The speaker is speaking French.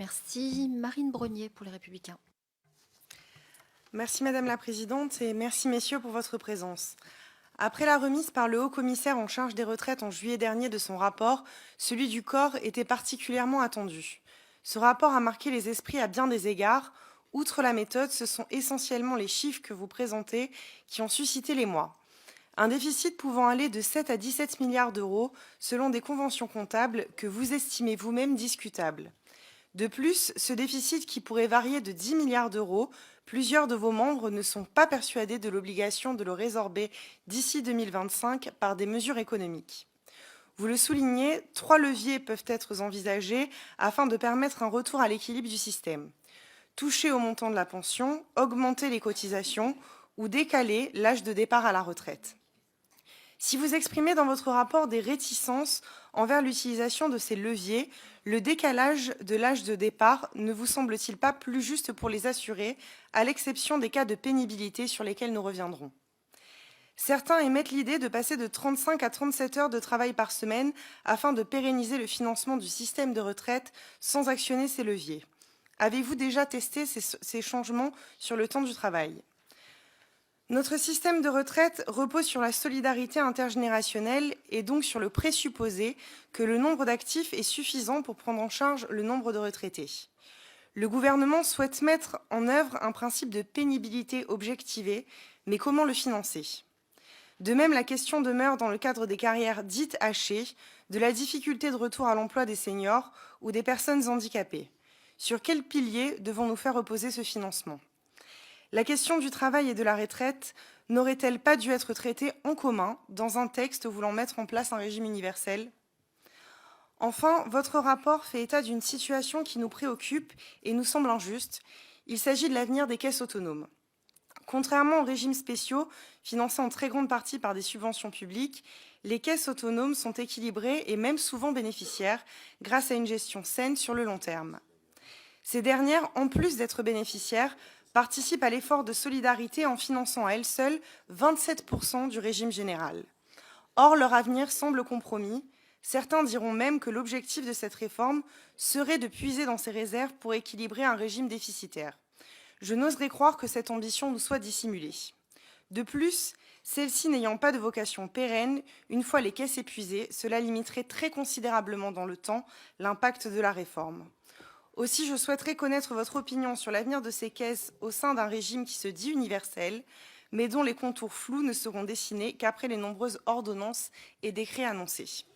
Merci. Marine Brognier pour les Républicains. Merci Madame la Présidente et merci Messieurs pour votre présence. Après la remise par le haut-commissaire en charge des retraites en juillet dernier de son rapport, celui du corps était particulièrement attendu. Ce rapport a marqué les esprits à bien des égards. Outre la méthode, ce sont essentiellement les chiffres que vous présentez qui ont suscité l'émoi. Un déficit pouvant aller de 7 à 17 milliards d'euros selon des conventions comptables que vous estimez vous-même discutables. De plus, ce déficit qui pourrait varier de 10 milliards d'euros, plusieurs de vos membres ne sont pas persuadés de l'obligation de le résorber d'ici 2025 par des mesures économiques. Vous le soulignez, 3 leviers peuvent être envisagés afin de permettre un retour à l'équilibre du système. Toucher au montant de la pension, augmenter les cotisations ou décaler l'âge de départ à la retraite. Si vous exprimez dans votre rapport des réticences envers l'utilisation de ces leviers, le décalage de l'âge de départ ne vous semble-t-il pas plus juste pour les assurés, à l'exception des cas de pénibilité sur lesquels nous reviendrons? Certains émettent l'idée de passer de 35 à 37 heures de travail par semaine afin de pérenniser le financement du système de retraite sans actionner ces leviers. Avez-vous déjà testé ces changements sur le temps du travail? Notre système de retraite repose sur la solidarité intergénérationnelle et donc sur le présupposé que le nombre d'actifs est suffisant pour prendre en charge le nombre de retraités. Le gouvernement souhaite mettre en œuvre un principe de pénibilité objectivée, mais comment le financer? De même, la question demeure dans le cadre des carrières dites hachées, de la difficulté de retour à l'emploi des seniors ou des personnes handicapées. Sur quel pilier devons-nous faire reposer ce financement? La question du travail et de la retraite n'aurait-elle pas dû être traitée en commun dans un texte voulant mettre en place un régime universel? Enfin, votre rapport fait état d'une situation qui nous préoccupe et nous semble injuste. Il s'agit de l'avenir des caisses autonomes. Contrairement aux régimes spéciaux, financés en très grande partie par des subventions publiques, les caisses autonomes sont équilibrées et même souvent bénéficiaires grâce à une gestion saine sur le long terme. Ces dernières, en plus d'être bénéficiaires, participent à l'effort de solidarité en finançant à elles seules 27% du régime général. Or, leur avenir semble compromis. Certains diront même que l'objectif de cette réforme serait de puiser dans ces réserves pour équilibrer un régime déficitaire. Je n'oserais croire que cette ambition nous soit dissimulée. De plus, celle-ci n'ayant pas de vocation pérenne, une fois les caisses épuisées, cela limiterait très considérablement dans le temps l'impact de la réforme. Aussi, je souhaiterais connaître votre opinion sur l'avenir de ces caisses au sein d'un régime qui se dit universel, mais dont les contours flous ne seront dessinés qu'après les nombreuses ordonnances et décrets annoncés.